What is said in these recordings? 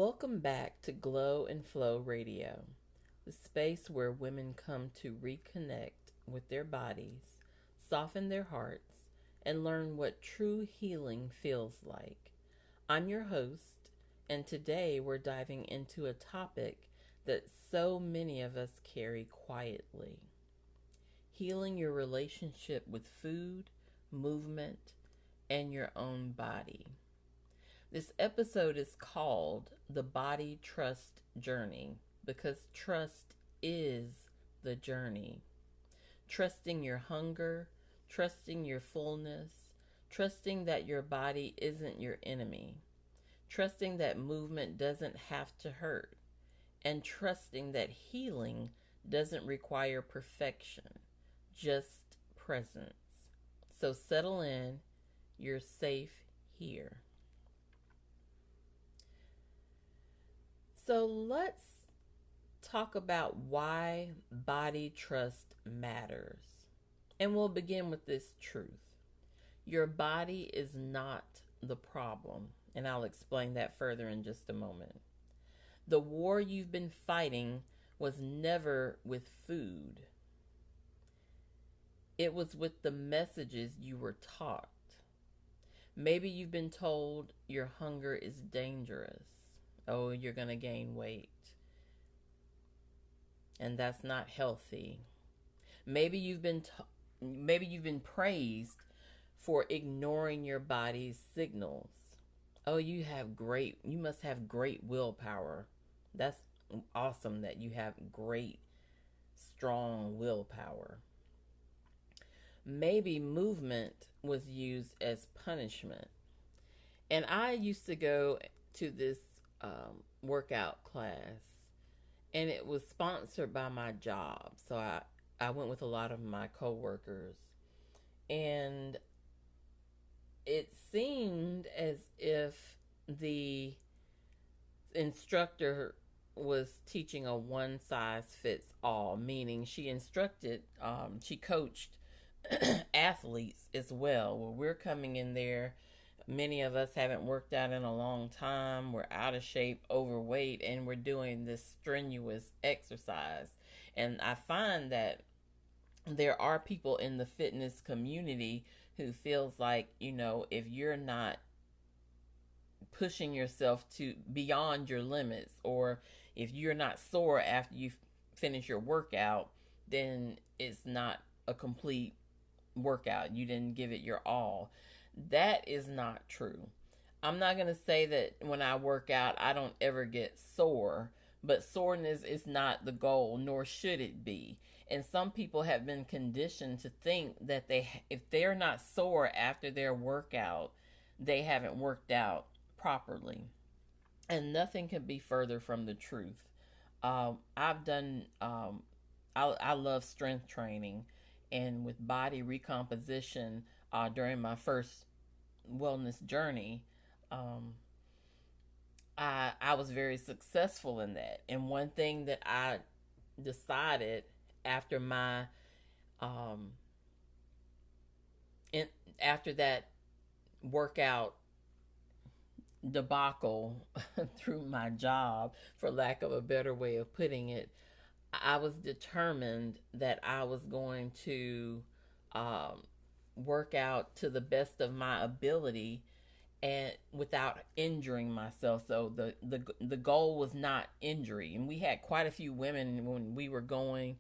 Welcome back to Glow and Flow Radio, the space where women come to reconnect with their bodies, soften their hearts, and learn what true healing feels like. I'm your host, and today we're diving into a topic that so many of us carry quietly: healing your relationship with food, movement, and your own body. This episode is called The Body Trust Journey because trust is the journey. Trusting your hunger, trusting your fullness, trusting that your body isn't your enemy, trusting that movement doesn't have to hurt, and trusting that healing doesn't require perfection, just presence. So settle in, you're safe here. So let's talk about why body trust matters. And we'll begin with this truth: your body is not the problem. And I'll explain that further in just a moment. The war you've been fighting was never with food, it was with the messages you were taught. Maybe you've been told your hunger is dangerous. Oh, you're going to gain weight. And that's not healthy. Maybe you've been praised for ignoring your body's signals. Oh, you must have great willpower. That's awesome that you have great strong willpower. Maybe movement was used as punishment. And I used to go to this workout class, and it was sponsored by my job. So I went with a lot of my coworkers, and it seemed as if the instructor was teaching a one size fits all, meaning she coached athletes as well. Well, we're coming in there. Many of us haven't worked out in a long time. We're out of shape, overweight, and we're doing this strenuous exercise. And I find that there are people in the fitness community who feels like, if you're not pushing yourself to beyond your limits, or if you're not sore after you finish your workout, then it's not a complete workout. You didn't give it your all. That is not true. I'm not going to say that when I work out, I don't ever get sore, but soreness is not the goal, nor should it be. And some people have been conditioned to think that if they're not sore after their workout, they haven't worked out properly. And nothing can be further from the truth. I've done, I love strength training, and with body recomposition during my first wellness journey, um, I was very successful in that. And one thing that I decided after my um, in, after that workout debacle through my job, for lack of a better way of putting it, I was determined that I was going to um, work out to the best of my ability and without injuring myself. So the goal was not injury. And we had quite a few women when we were going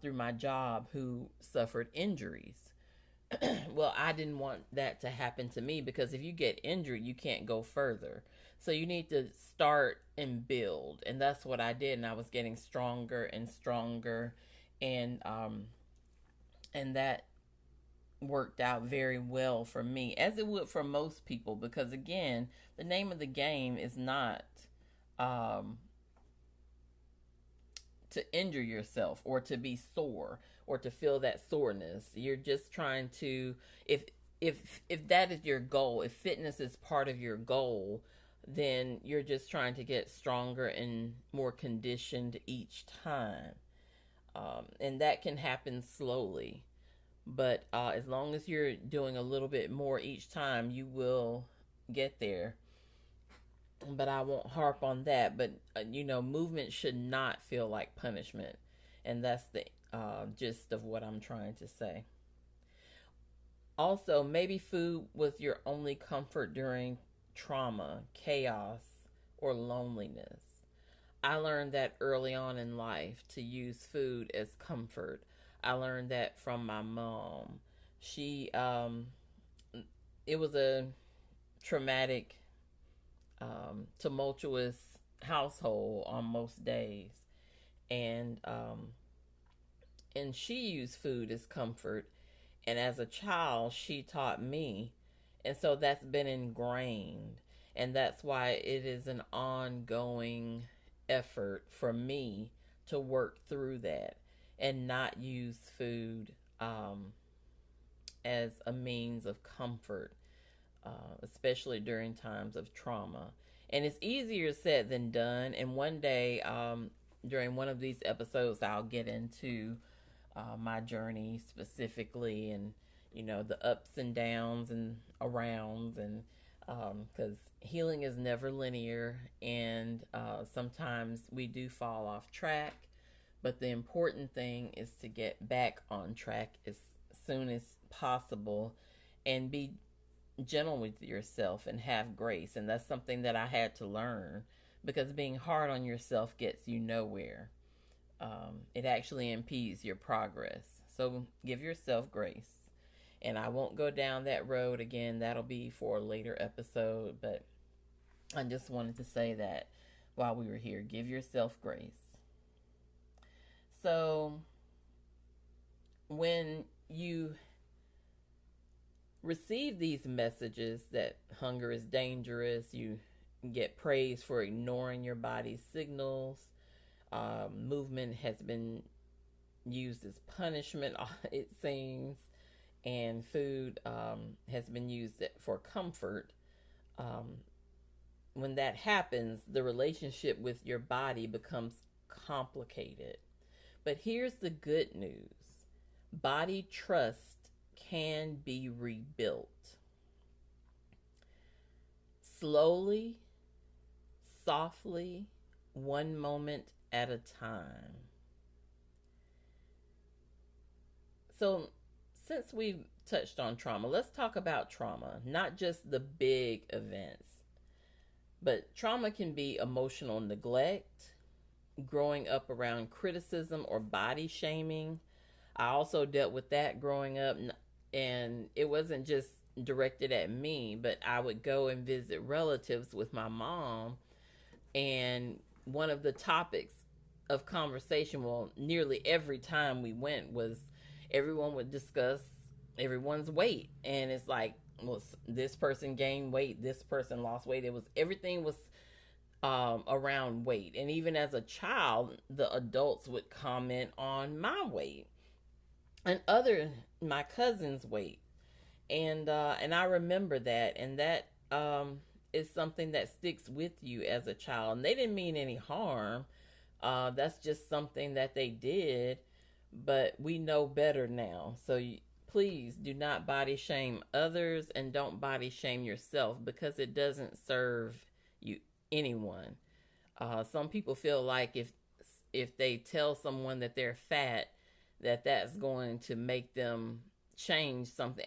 through my job who suffered injuries. Well, I didn't want that to happen to me, because if you get injured, you can't go further. So you need to start and build, and that's what I did. And I was getting stronger and stronger, and that worked out very well for me, as it would for most people. Because again, the name of the game is not um, to injure yourself or to be sore or to feel that soreness. You're just trying to, if that is your goal, if fitness is part of your goal, then you're just trying to get stronger and more conditioned each time. And that can happen slowly. But as long as you're doing a little bit more each time, you will get there. but I won't harp on that. But movement should not feel like punishment, and that's the gist of what I'm trying to say. Also, maybe food was your only comfort during trauma, chaos, or loneliness. I learned that early on in life to use food as comfort. I learned that from my mom. She, it was a traumatic, tumultuous household on most days, and she used food as comfort. And as a child, she taught me, and so that's been ingrained, and that's why it is an ongoing effort for me to work through that and not use food as a means of comfort, especially during times of trauma. And it's easier said than done. And one day, during one of these episodes, I'll get into my journey specifically, and the ups and downs and arounds, and because healing is never linear, and sometimes we do fall off track, but the important thing is to get back on track as soon as possible, and be gentle with yourself and have grace. And that's something that I had to learn, because being hard on yourself gets you nowhere. It actually impedes your progress. So give yourself grace. And I won't go down that road again. That'll be for a later episode. But I just wanted to say that while we were here, give yourself grace. So when you receive these messages that hunger is dangerous, you get praise for ignoring your body's signals. Movement has been used as punishment, it seems, and food has been used for comfort. Um, when that happens, the relationship with your body becomes complicated. But here's the good news: body trust can be rebuilt slowly, softly, one moment at a time. So, since we've touched on trauma, let's talk about trauma, not just the big events, but trauma can be emotional neglect, growing up around criticism or body shaming. I also dealt with that growing up, and it wasn't just directed at me, but I would go and visit relatives with my mom, and one of the topics of conversation, well, nearly every time we went, was everyone would discuss everyone's weight. And it's like, well, this person gained weight, this person lost weight. It was, everything was around weight. And even as a child, the adults would comment on my weight and my cousin's weight. And I remember that, and that is something that sticks with you as a child. And they didn't mean any harm. That's just something that they did, but we know better now. So please do not body shame others, and don't body shame yourself, because it doesn't serve you anyone. Some people feel like if they tell someone that they're fat, that's going to make them change something,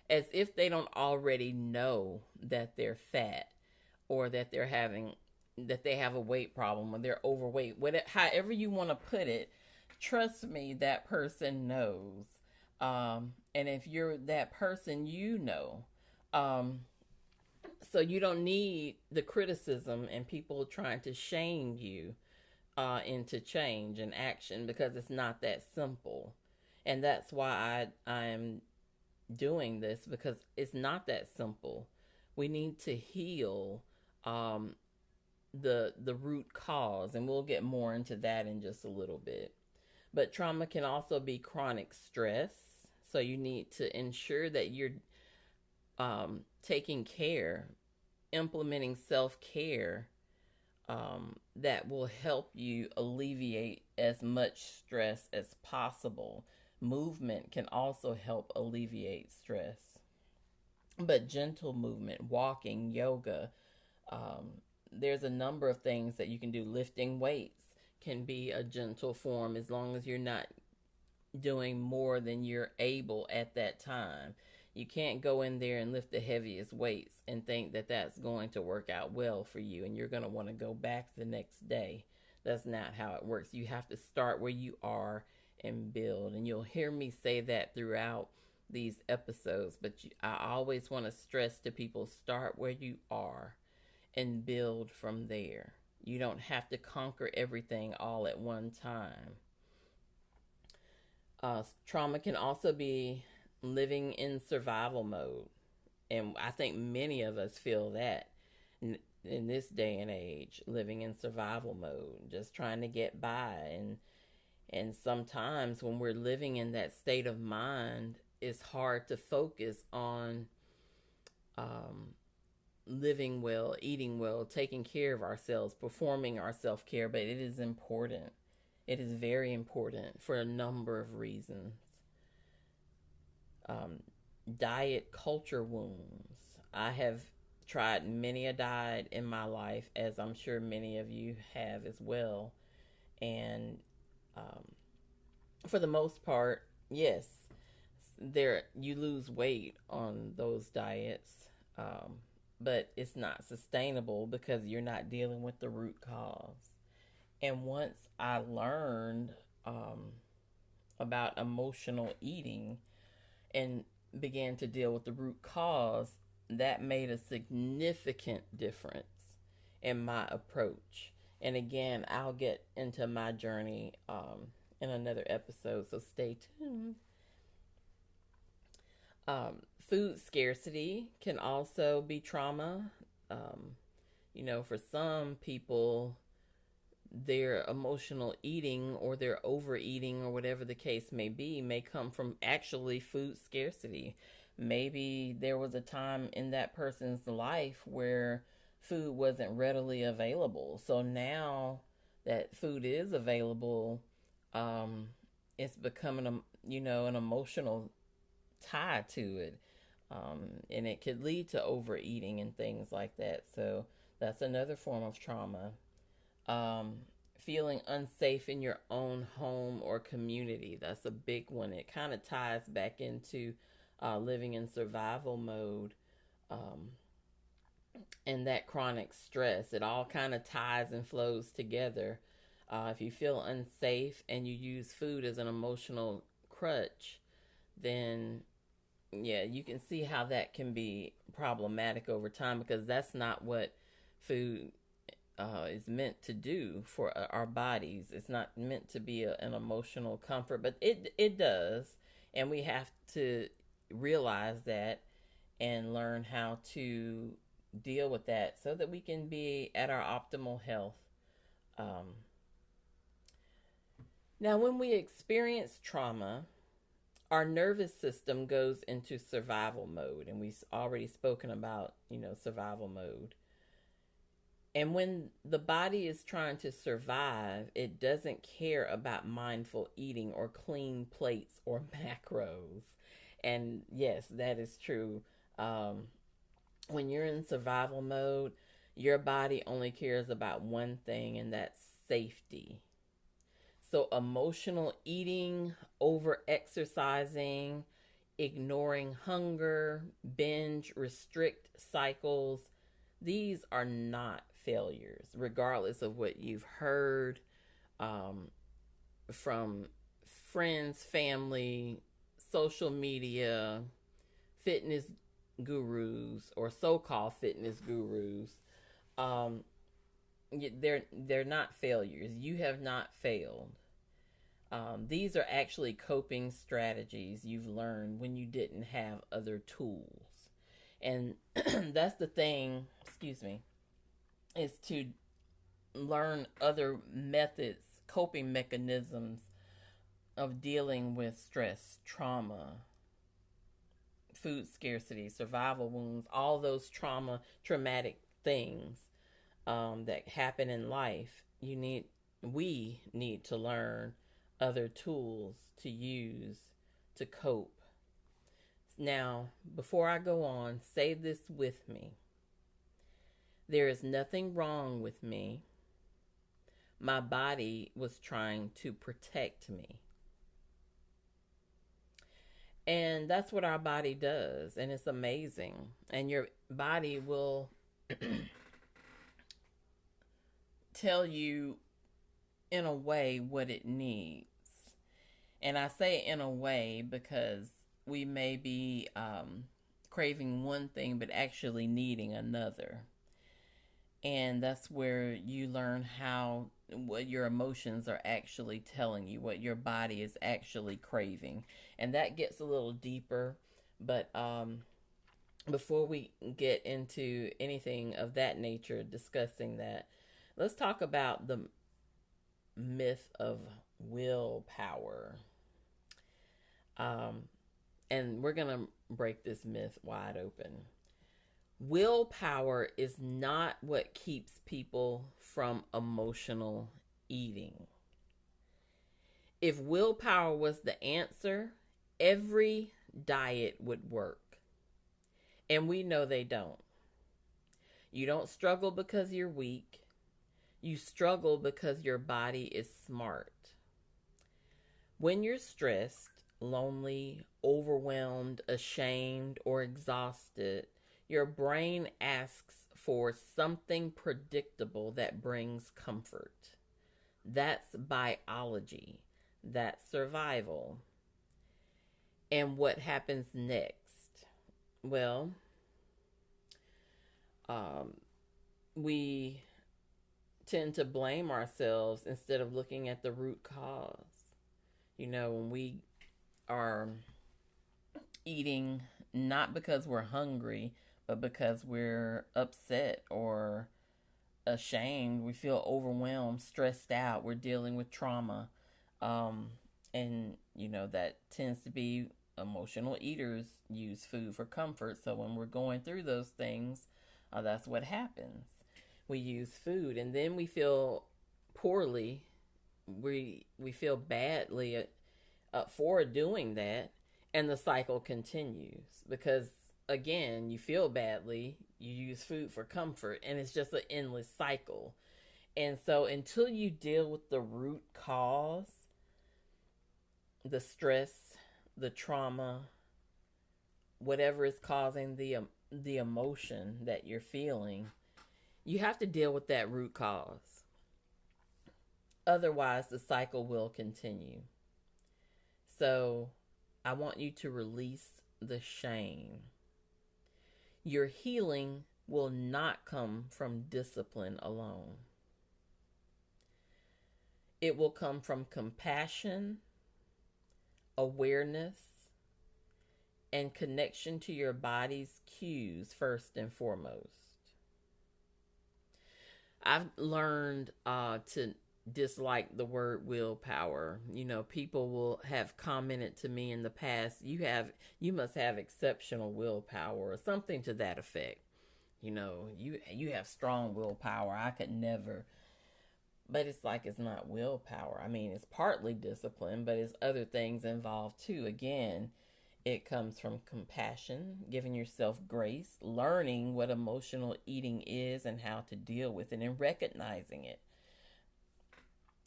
as if they don't already know that they're fat, or that they have a weight problem, or they're overweight. However you want to put it, trust me, that person knows. And if you're that person, Um, so you don't need the criticism and people trying to shame you into change and action, because it's not that simple. And that's why I am doing this, because it's not that simple. We need to heal the root cause, and we'll get more into that in just a little bit. But trauma can also be chronic stress, so you need to ensure that you're taking care, implementing self-care, that will help you alleviate as much stress as possible. Movement can also help alleviate stress, but gentle movement, walking, yoga, there's a number of things that you can do. Lifting weights can be a gentle form as long as you're not doing more than you're able at that time. You can't go in there and lift the heaviest weights and think that that's going to work out well for you and you're going to want to go back the next day. That's not how it works. You have to start where you are and build. And you'll hear me say that throughout these episodes, but I always want to stress to people, start where you are and build from there. You don't have to conquer everything all at one time. Trauma can also be living in survival mode. And I think many of us feel that in this day and age, living in survival mode, just trying to get by. And sometimes when we're living in that state of mind, it's hard to focus on living well, eating well, taking care of ourselves, performing our self-care. But it is important. It is very important for a number of reasons. Diet culture wounds. I have tried many a diet in my life, as I'm sure many of you have as well. And for the most part, yes, you lose weight on those diets, but it's not sustainable because you're not dealing with the root cause. And once I learned about emotional eating and began to deal with the root cause, that made a significant difference in my approach. And again, I'll get into my journey in another episode, so stay tuned. Food scarcity can also be trauma. For some people, their emotional eating or their overeating or whatever the case may be may come from actually food scarcity. Maybe there was a time in that person's life where food wasn't readily available. So now that food is available, it's becoming an emotional tie to it. And it could lead to overeating and things like that. So that's another form of trauma. Feeling unsafe in your own home or community. That's a big one. It kind of ties back into living in survival mode and that chronic stress. It all kind of ties and flows together. If you feel unsafe and you use food as an emotional crutch, then yeah, you can see how that can be problematic over time, because that's not what food is meant to do for our bodies. It's not meant to be an emotional comfort, but it does, and we have to realize that and learn how to deal with that so that we can be at our optimal health. Now, when we experience trauma, our nervous system goes into survival mode, and we've already spoken about, survival mode. And when the body is trying to survive, it doesn't care about mindful eating or clean plates or macros. And yes, that is true. When you're in survival mode, your body only cares about one thing, and that's safety. So emotional eating, over exercising, ignoring hunger, binge, restrict cycles, these are not failures, regardless of what you've heard from friends, family, social media, fitness gurus, or so-called fitness gurus. They're not failures. You have not failed. These are actually coping strategies you've learned when you didn't have other tools. And that's the thing, is to learn other methods, coping mechanisms of dealing with stress, trauma, food scarcity, survival wounds, all those traumatic things that happen in life. We need to learn other tools to use to cope. Now, before I go on, say this with me. There is nothing wrong with me. My body was trying to protect me. And that's what our body does. And it's amazing. And your body will tell you in a way what it needs. And I say in a way because we may be craving one thing but actually needing another. And that's where you learn how what your emotions are actually telling you, what your body is actually craving. And that gets a little deeper, but before we get into anything of that nature discussing that, let's talk about the myth of willpower. Um, and we're going to break this myth wide open. Willpower is not what keeps people from emotional eating. If willpower was the answer, every diet would work. And we know they don't. You don't struggle because you're weak. You struggle because your body is smart. When you're stressed, lonely, overwhelmed, ashamed, or exhausted, your brain asks for something predictable that brings comfort. That's biology. That's survival. And what happens next? Well, we tend to blame ourselves instead of looking at the root cause. You know, when we are eating not because we're hungry, but because we're upset or ashamed, we feel overwhelmed, stressed out, we're dealing with trauma. And, you know, that tends to be emotional eaters use food for comfort. So when we're going through those things, that's what happens. We use food and then we feel poorly. We feel badly for doing that. And the cycle continues because, again, you feel badly, you use food for comfort, and it's just an endless cycle. And so until you deal with the root cause, the stress, the trauma, whatever is causing the emotion that you're feeling, you have to deal with that root cause. Otherwise, the cycle will continue. So I want you to release the shame. Your healing will not come from discipline alone. It will come from compassion, awareness, and connection to your body's cues first and foremost. I've learned to dislike the word willpower. You know, people will have commented to me in the past, you must have exceptional willpower or something to that effect. You know, you have strong willpower. I could never. But it's like it's not willpower. I mean, it's partly discipline, but it's other things involved too. Again, it comes from compassion, giving yourself grace, learning what emotional eating is and how to deal with it, and recognizing it.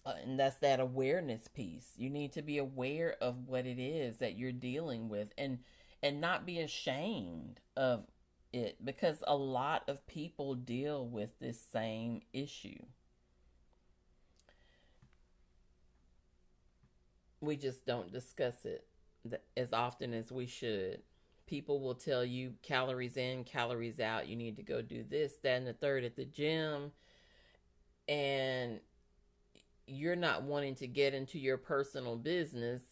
And that's that awareness piece. You need to be aware of what it is that you're dealing with, and not be ashamed of it, because a lot of people deal with this same issue. We just don't discuss it as often as we should. People will tell you calories in, calories out. You need to go do this, that, and the third at the gym. And you're not wanting to get into your personal business,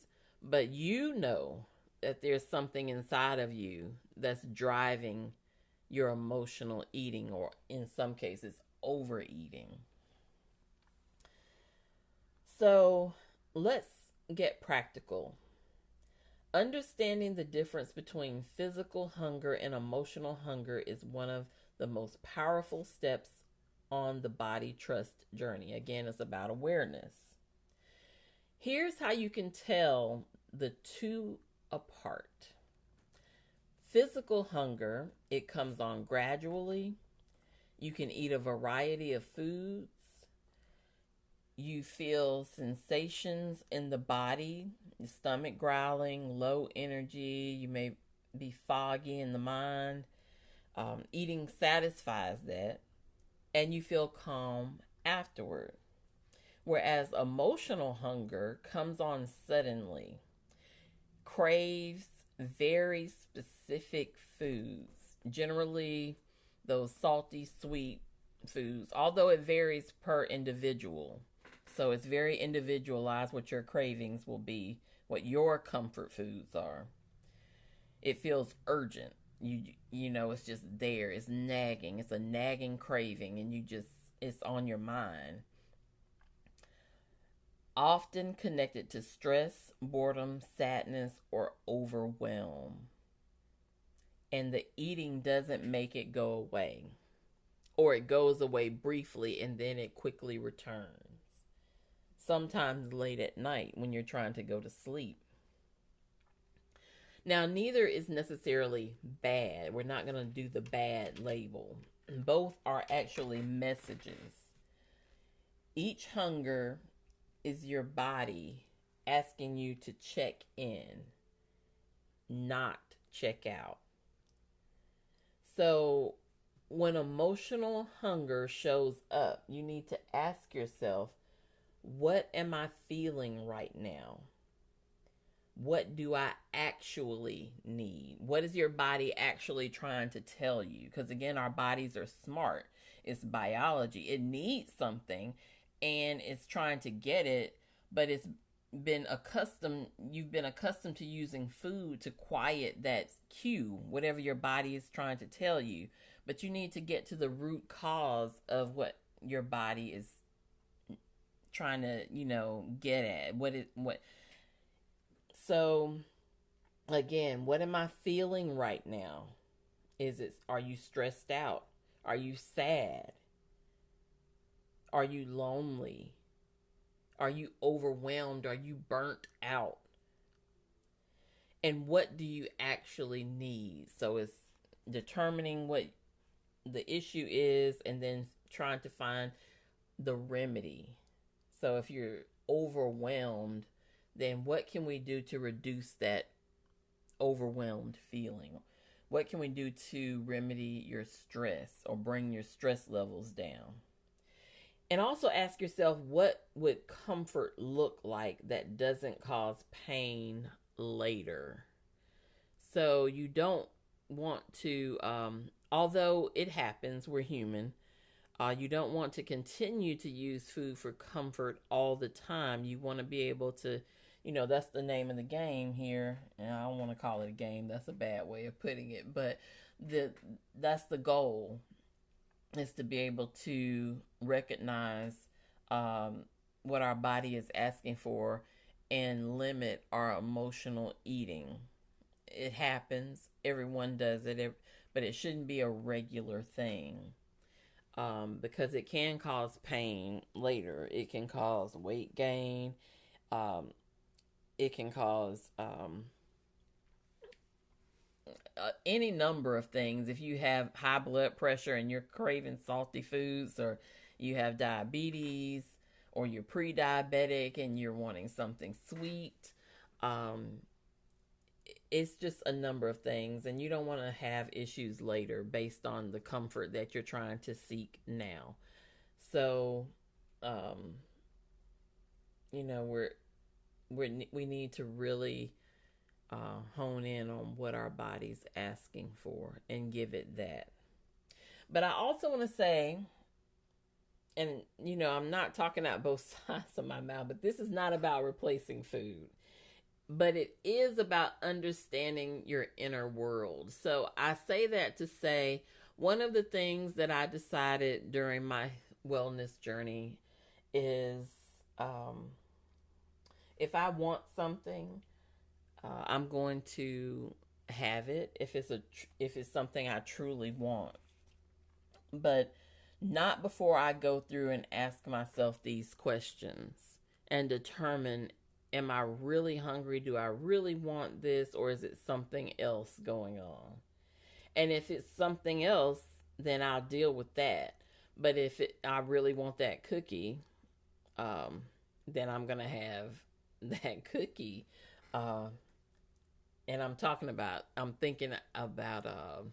but you know that there's something inside of you that's driving your emotional eating, or in some cases, overeating. So let's get practical. Understanding the difference between physical hunger and emotional hunger is one of the most powerful steps on the body trust journey. Again, it's about awareness. Here's how you can tell the two apart. Physical hunger, it comes on gradually. You can eat a variety of foods. You feel sensations in the body, the stomach growling, low energy. You may be foggy in the mind. Eating satisfies that, and you feel calm afterward. Whereas emotional hunger comes on suddenly, craves very specific foods, generally those salty, sweet foods, although it varies per individual. So it's very individualized what your cravings will be, what your comfort foods are. It feels urgent. You know it's just there. It's nagging. It's a nagging craving and it's on your mind. Often connected to stress, boredom, sadness, or overwhelm. And the eating doesn't make it go away, or it goes away briefly and then it quickly returns. Sometimes late at night when you're trying to go to sleep. Now, neither is necessarily bad. We're not going to do the bad label. Both are actually messages. Each hunger is your body asking you to check in, not check out. So, when emotional hunger shows up, you need to ask yourself, what am I feeling right now? What do I actually need? What is your body actually trying to tell you? Because again, our bodies are smart. It's biology. It needs something and it's trying to get it, but you've been accustomed to using food to quiet that cue, whatever your body is trying to tell you. But you need to get to the root cause of what your body is trying to, get at. So again, what am I feeling right now? Are you stressed out? Are you sad? Are you lonely? Are you overwhelmed? Are you burnt out? And what do you actually need? So it's determining what the issue is and then trying to find the remedy. So if you're overwhelmed, then what can we do to reduce that overwhelmed feeling? What can we do to remedy your stress or bring your stress levels down? And also ask yourself, what would comfort look like that doesn't cause pain later? So you don't want to, although it happens, we're human. You don't want to continue to use food for comfort all the time. You want to be able to, that's the name of the game here. And I don't want to call it a game. That's a bad way of putting it. But that's the goal, is to be able to recognize what our body is asking for and limit our emotional eating. It happens. Everyone does it. But it shouldn't be a regular thing. Because it can cause pain later. It can cause weight gain. It can cause any number of things. If you have high blood pressure and you're craving salty foods, or you have diabetes, or you're pre-diabetic and you're wanting something sweet, it's just a number of things, and you don't want to have issues later based on the comfort that you're trying to seek now. So, we need to really hone in on what our body's asking for and give it that. But I also want to say, and I'm not talking out both sides of my mouth, but this is not about replacing food. But it is about understanding your inner world. So I say that to say, one of the things that I decided during my wellness journey is, if I want something, I'm going to have it if it's something I truly want. But not before I go through and ask myself these questions and determine, am I really hungry? Do I really want this? Or is it something else going on? And if it's something else, then I'll deal with that. But if I really want that cookie, um, then I'm gonna have that cookie. Uh, and I'm thinking about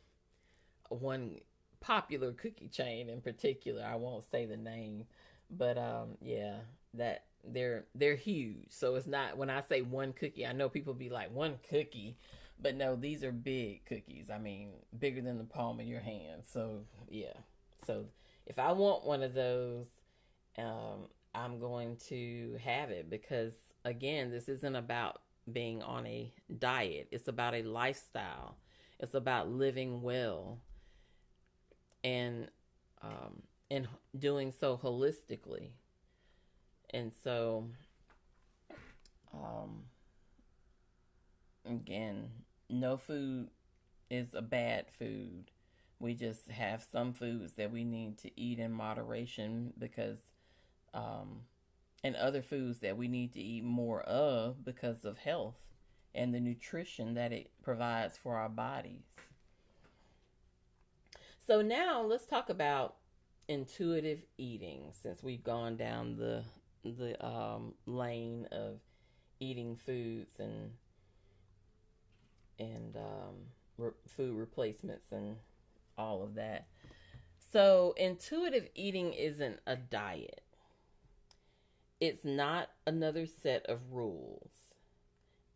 one popular cookie chain in particular. I won't say the name, but yeah, that they're huge. So it's not, when I say one cookie, I know people be like, one cookie, but no, these are big cookies. I mean, bigger than the palm of your hand. So yeah, so if I want one of those, I'm going to have it, because again, this isn't about being on a diet. It's about a lifestyle. It's about living well, and um, and doing so holistically. And so, um, again, no food is a bad food. We just have some foods that we need to eat in moderation, because, um, and other foods that we need to eat more of because of health and the nutrition that it provides for our bodies. So now let's talk about intuitive eating, since we've gone down the lane of eating foods and food replacements and all of that. So intuitive eating isn't a diet. It's not another set of rules.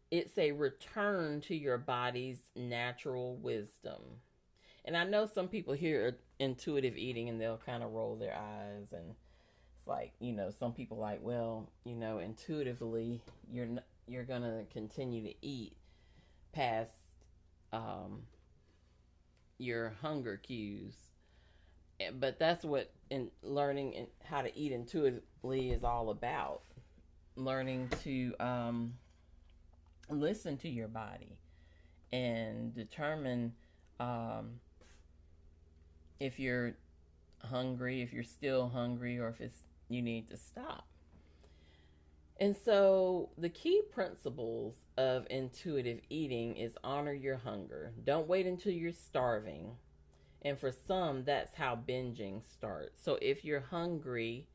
It's a return to your body's natural wisdom. And I know some people hear intuitive eating and they'll kind of roll their eyes, and it's like, some people like, well, intuitively you're going to continue to eat past um, your hunger cues. But that's what in learning how to eat intuitively is all about. Learning to listen to your body and determine if you're hungry, if you're still hungry, or if it's you need to stop. And so the key principles of intuitive eating is honor your hunger. Don't wait until you're starving. And for some, that's how binging starts. So if you're hungry,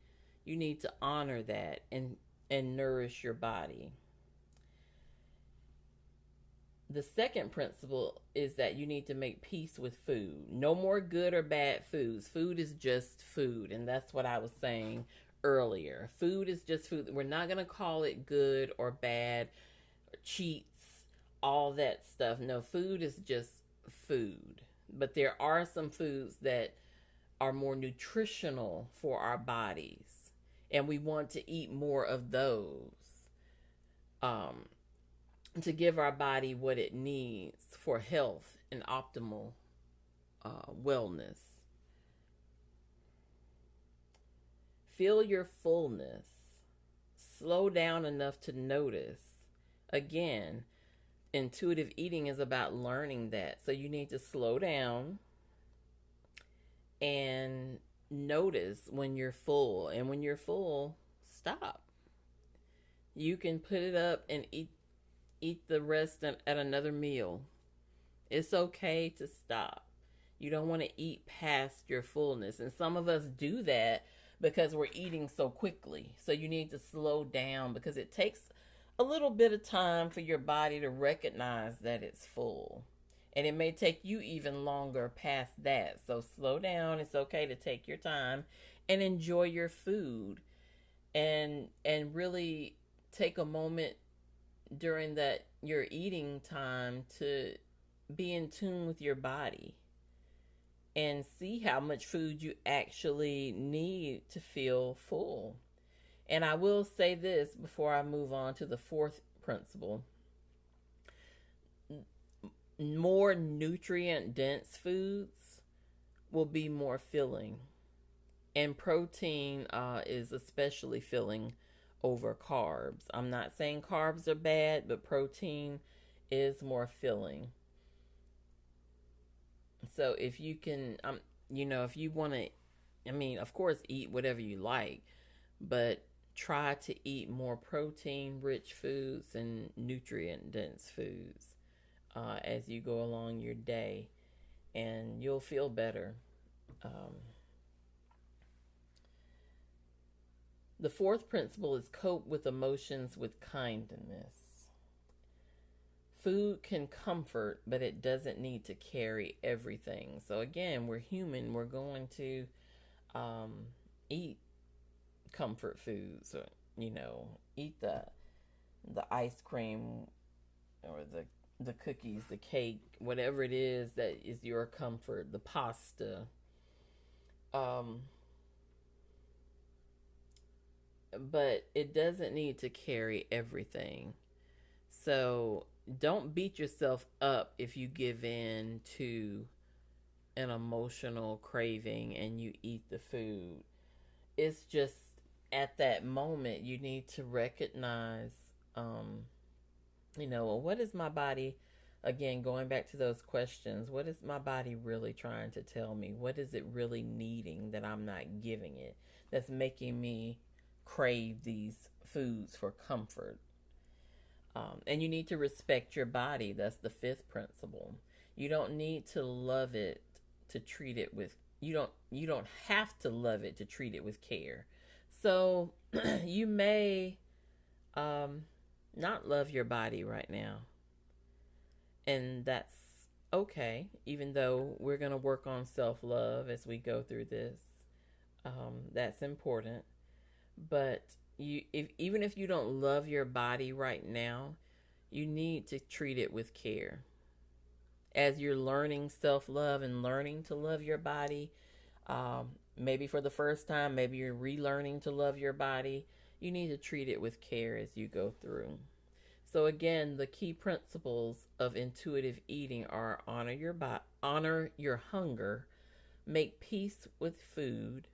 you need to honor that and nourish your body. The second principle is that you need to make peace with food. No more good or bad foods. Food is just food. And that's what I was saying earlier. Food is just food. We're not going to call it good or bad, or cheats, all that stuff. No, food is just food. But there are some foods that are more nutritional for our bodies, and we want to eat more of those. Um, to give our body what it needs for health and optimal wellness. Feel your fullness. Slow down enough to notice. Again, intuitive eating is about learning that. So you need to slow down and notice when you're full. And when you're full, stop. You can put it up and eat the rest at another meal. It's okay to stop. You don't want to eat past your fullness. And some of us do that because we're eating so quickly. So you need to slow down, because it takes a little bit of time for your body to recognize that it's full. And it may take you even longer past that. So slow down. It's okay to take your time and enjoy your food. And really take a moment during that your eating time to be in tune with your body and see how much food you actually need to feel full. And I will say this before I move on to the fourth principle. More nutrient dense foods will be more filling. And protein is especially filling over carbs. I'm not saying carbs are bad, but protein is more filling. So if you can, if you want to, of course, eat whatever you like, but try to eat more protein rich foods and nutrient dense foods as you go along your day, and you'll feel better. Um, the fourth principle is cope with emotions with kindness. Food can comfort, but it doesn't need to carry everything. So again, we're human. We're going to um, eat comfort foods, or eat the ice cream or the cookies, the cake, whatever it is that is your comfort, the pasta. Um, but it doesn't need to carry everything. So don't beat yourself up if you give in to an emotional craving and you eat the food. It's just at that moment you need to recognize, um, well, what is my body, again, going back to those questions, what is my body really trying to tell me? What is it really needing that I'm not giving it, that's making me crave these foods for comfort? And you need to respect your body. That's the fifth principle. You don't need to love it to treat it with, you don't have to love it to treat it with care. So you may um, not love your body right now, and that's okay. Even though we're gonna work on self love as we go through this, that's important. But even if you don't love your body right now, you need to treat it with care. As you're learning self love and learning to love your body, maybe for the first time, maybe you're relearning to love your body, you need to treat it with care as you go through. So again, the key principles of intuitive eating are honor your hunger, make peace with food,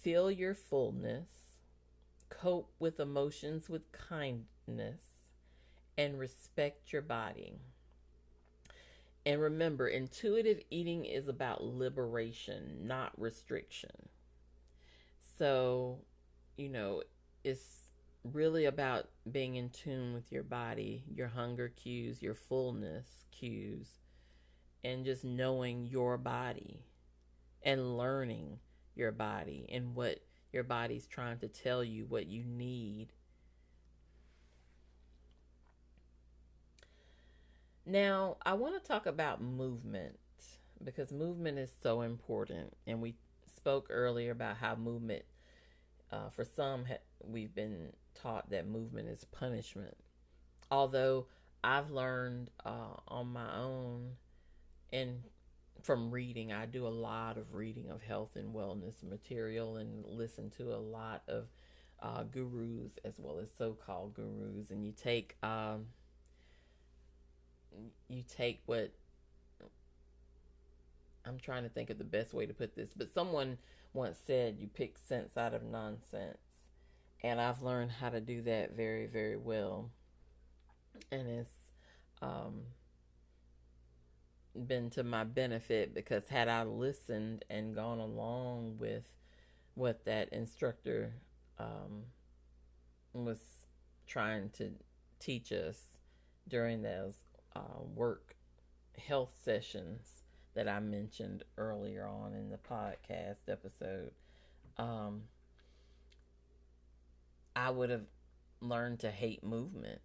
feel your fullness, cope with emotions with kindness, and respect your body. And remember, intuitive eating is about liberation, not restriction. So, you know, it's really about being in tune with your body, your hunger cues, your fullness cues, and just knowing your body and learning your body and what your body's trying to tell you, what you need. Now, I want to talk about movement because movement is so important. And we spoke earlier about how movement, for some, we've been taught that movement is punishment. Although I've learned on my own and from reading, I do a lot of reading of health and wellness material and listen to a lot of gurus as well as so-called gurus, and you take what, I'm trying to think of the best way to put this, but someone once said you pick sense out of nonsense. And I've learned how to do that very, very well. And it's um, been to my benefit because had I listened and gone along with what that instructor was trying to teach us during those work health sessions that I mentioned earlier on in the podcast episode, um, I would have learned to hate movement.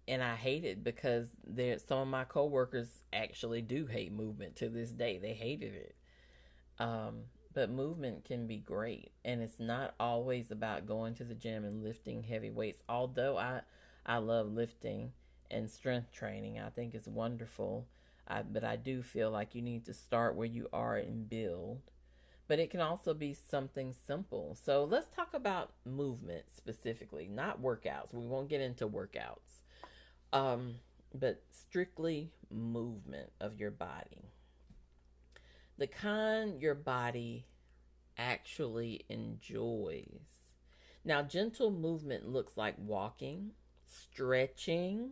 And I hate it because some of my coworkers actually do hate movement to this day. They hated it. Um, but movement can be great, and it's not always about going to the gym and lifting heavy weights. Although I love lifting and strength training, I think it's wonderful. But I do feel like you need to start where you are and build. But it can also be something simple. So let's talk about movement specifically, not workouts. We won't get into workouts, but strictly movement of your body. The kind your body actually enjoys. Now, gentle movement looks like walking, stretching,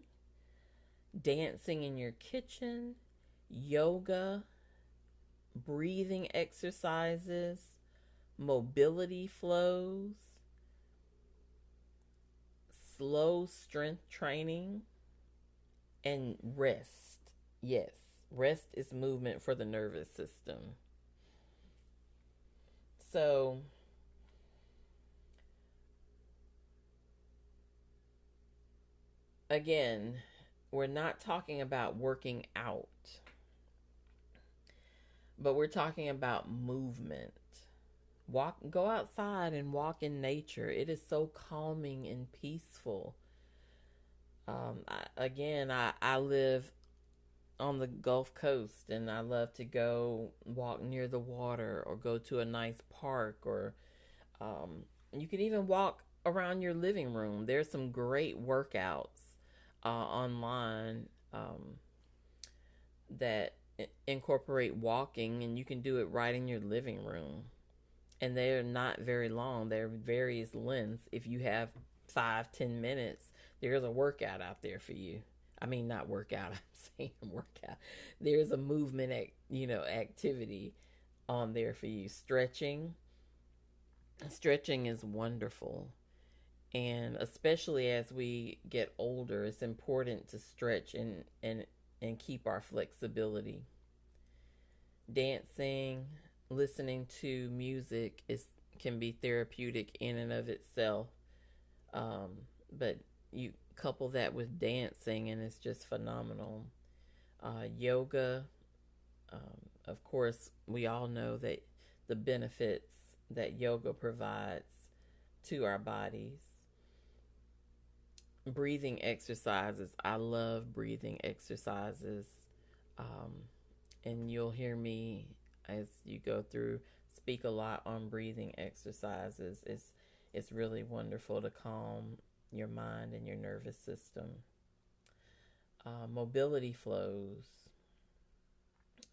dancing in your kitchen, yoga, breathing exercises, mobility flows, slow strength training, and rest. Yes, rest is movement for the nervous system. So, again, we're not talking about working out, but we're talking about movement. Go outside and walk in nature. It is so calming and peaceful. I live on the Gulf Coast, and I love to go walk near the water or go to a nice park, or you can even walk around your living room. There's some great workouts online that incorporate walking, and you can do it right in your living room. And they're not very long. They're various lengths. If you have 5-10 minutes, there's a workout out there for you. I mean, not workout. I'm saying workout. There's a movement, activity on there for you. Stretching is wonderful, and especially as we get older, it's important to stretch and keep our flexibility. Dancing, listening to music can be therapeutic in and of itself. But you couple that with dancing, and it's just phenomenal. Yoga, of course, we all know that the benefits that yoga provides to our bodies. Breathing exercises. I love breathing exercises. Um, and you'll hear me as you go through speak a lot on breathing exercises. It's really wonderful to calm your mind and your nervous system. Mobility flows.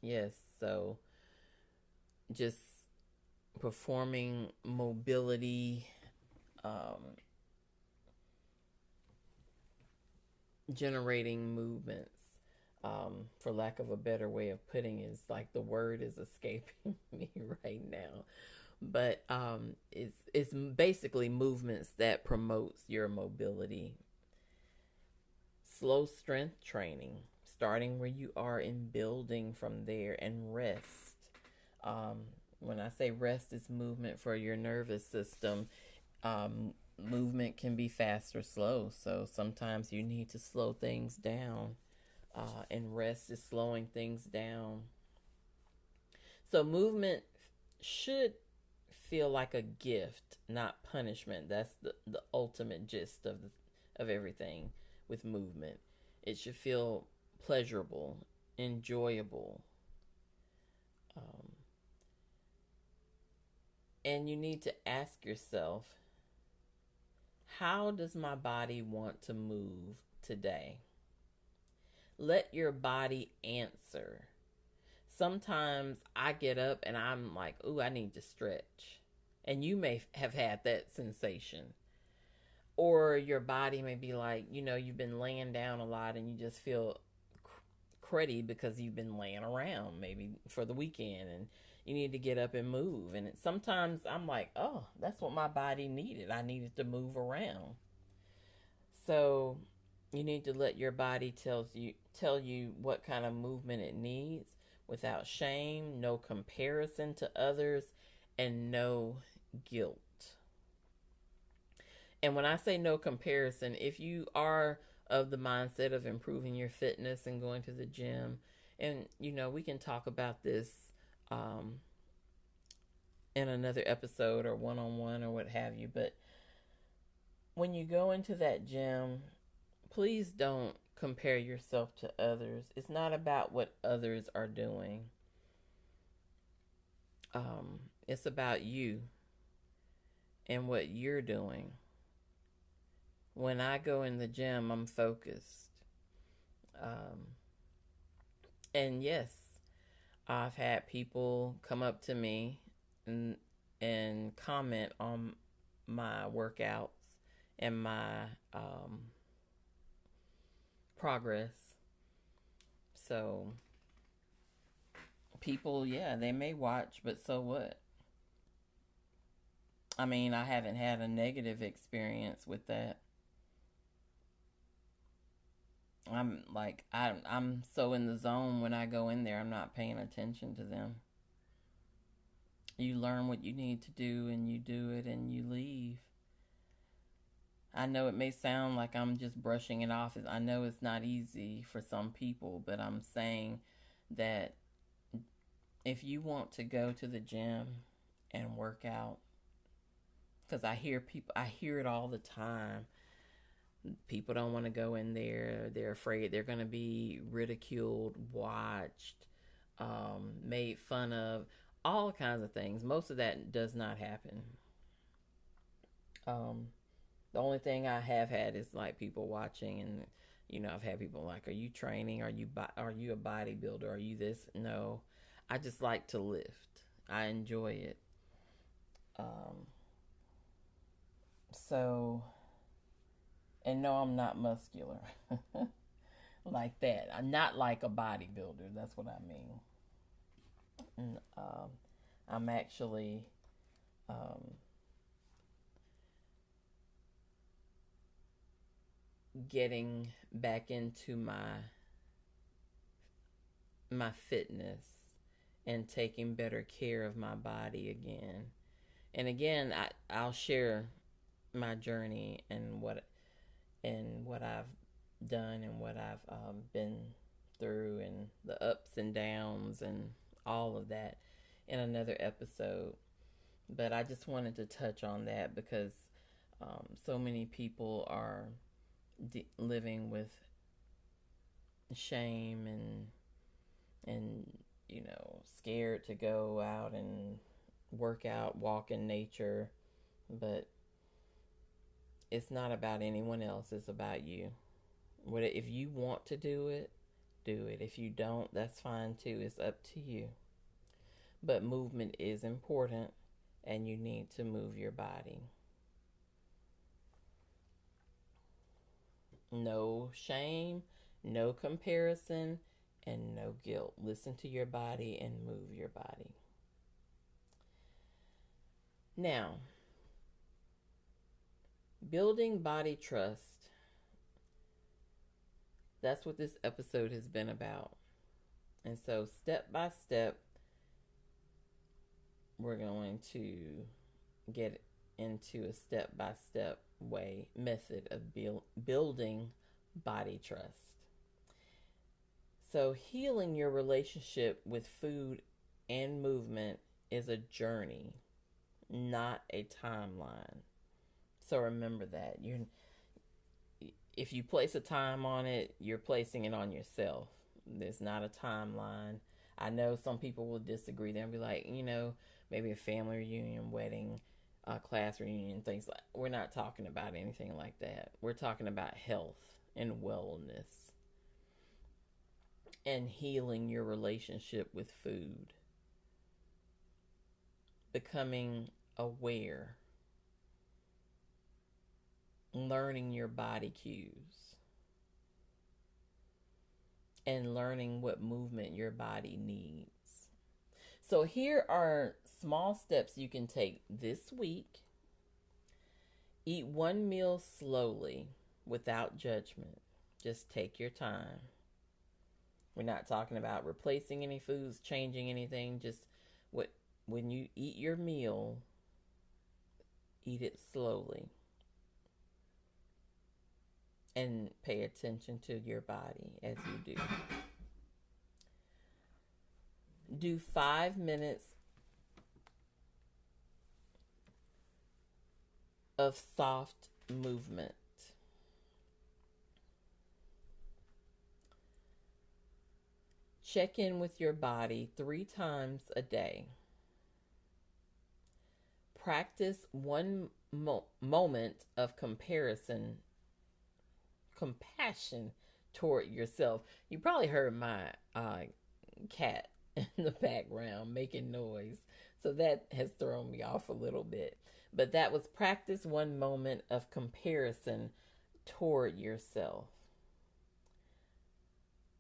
Yes, so just performing mobility, generating movements. For lack of a better way of putting it, it's like the word is escaping me right now. But it's basically movements that promotes your mobility. Slow strength training, starting where you are and building from there, and rest. Um, when I say rest, it's movement for your nervous system. Movement can be fast or slow, so sometimes you need to slow things down, and rest is slowing things down. So movement should feel like a gift, not punishment. That's the ultimate gist of everything with movement. It should feel pleasurable, enjoyable. Um, and you need to ask yourself, how does my body want to move today? Let your body answer. Sometimes I get up and I'm like, ooh, I need to stretch. And you may have had that sensation. Or your body may be like, you've been laying down a lot and you just feel cruddy because you've been laying around maybe for the weekend, and you need to get up and move. And sometimes I'm like, oh, that's what my body needed. I needed to move around. So you need to let your body tell you what kind of movement it needs, without shame, no comparison to others, and no guilt. And when I say no comparison, if you are of the mindset of improving your fitness and going to the gym, and we can talk about this um, in another episode or one-on-one or what have you, but when you go into that gym, please don't compare yourself to others. It's not about what others are doing. It's about you and what you're doing. When I go in the gym, I'm focused. Um, and yes, I've had people come up to me and comment on my workouts and my progress. So people, yeah, they may watch, but so what? I mean, I haven't had a negative experience with that. I'm so in the zone when I go in there, I'm not paying attention to them. You learn what you need to do and you do it and you leave. I know it may sound like I'm just brushing it off. I know it's not easy for some people, but I'm saying that if you want to go to the gym and work out, because I hear it all the time. People don't want to go in there. They're afraid they're going to be ridiculed, watched, made fun of, all kinds of things. Most of that does not happen. Um, the only thing I have had is like people watching, and I've had people like, "Are you training? Are you a bodybuilder? Are you this?" No, I just like to lift. I enjoy it. Um, so, and no, I'm not muscular like that. I'm not like a bodybuilder. That's what I mean. And, I'm actually um, getting back into my fitness and taking better care of my body again. And again, I'll share my journey and what I've done and what I've been through and the ups and downs and all of that in another episode. But I just wanted to touch on that because so many people are living with shame and scared to go out and work out, walk in nature, but it's not about anyone else. It's about you. If you want to do it, do it. If you don't, that's fine too. It's up to you. But movement is important, and you need to move your body. No shame, no comparison, and no guilt. Listen to your body and move your body. Now, building body trust. That's what this episode has been about. And so, step by step, we're going to get into a step by step method of building body trust. So, healing your relationship with food and movement is a journey, not a timeline. So remember that. If you place a time on it, you're placing it on yourself. There's not a timeline. I know some people will disagree. They'll be like, maybe a family reunion, wedding, class reunion, things like. We're not talking about anything like that. We're talking about health and wellness and healing your relationship with food, becoming aware, learning your body cues, and learning what movement your body needs. So here are small steps you can take this week. Eat one meal slowly without judgment. Just take your time. We're not talking about replacing any foods, changing anything. Just when you eat your meal, eat it slowly. And pay attention to your body as you do. Do 5 minutes of soft movement. Check in with your body 3 times a day. Practice one moment of compassion toward yourself. You probably heard my cat in the background making noise, so that has thrown me off a little bit. But that was practice one moment of comparison toward yourself.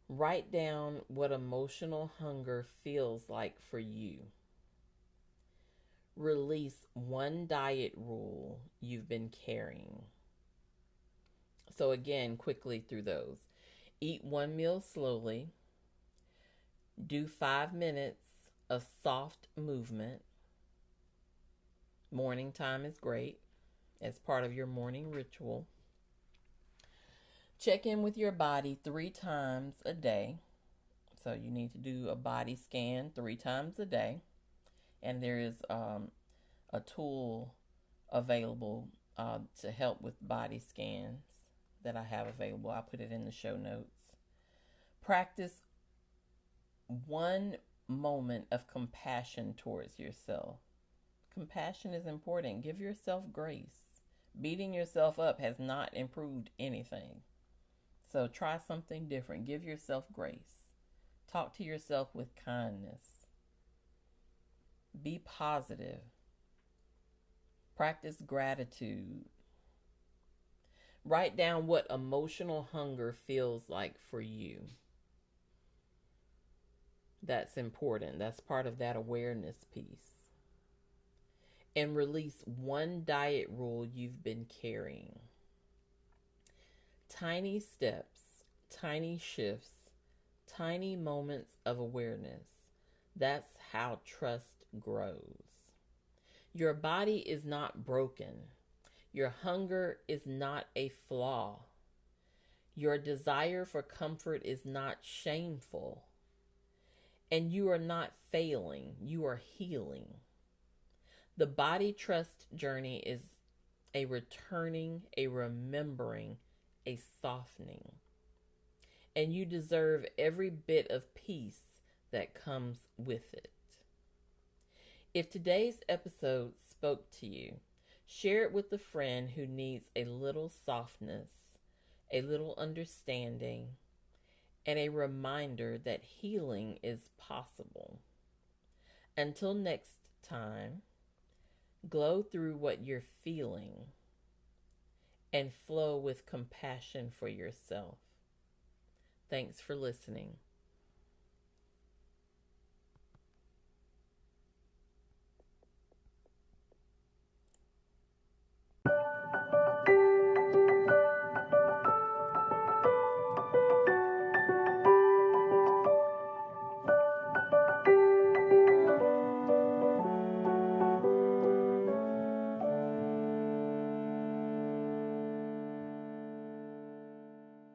Write down what emotional hunger feels like for you. Release one diet rule you've been carrying. So again, quickly through those. Eat one meal slowly. Do 5 minutes of soft movement. Morning time is great as part of your morning ritual. Check in with your body 3 times a day. So you need to do a body scan 3 times a day. And there is a tool available to help with body scans that I have available. I'll put it in the show notes. Practice 1 moment of compassion towards yourself. Compassion is important. Give yourself grace. Beating yourself up has not improved anything. So try something different. Give yourself grace. Talk to yourself with kindness. Be positive. Practice gratitude. Write down what emotional hunger feels like for you. That's important. That's part of that awareness piece. And release 1 diet rule you've been carrying. Tiny steps, tiny shifts, tiny moments of awareness. That's how trust grows. Your body is not broken. Your hunger is not a flaw. Your desire for comfort is not shameful. And you are not failing. You are healing. The body trust journey is a returning, a remembering, a softening. And you deserve every bit of peace that comes with it. If today's episode spoke to you, share it with a friend who needs a little softness, a little understanding, and a reminder that healing is possible. Until next time, glow through what you're feeling and flow with compassion for yourself. Thanks for listening.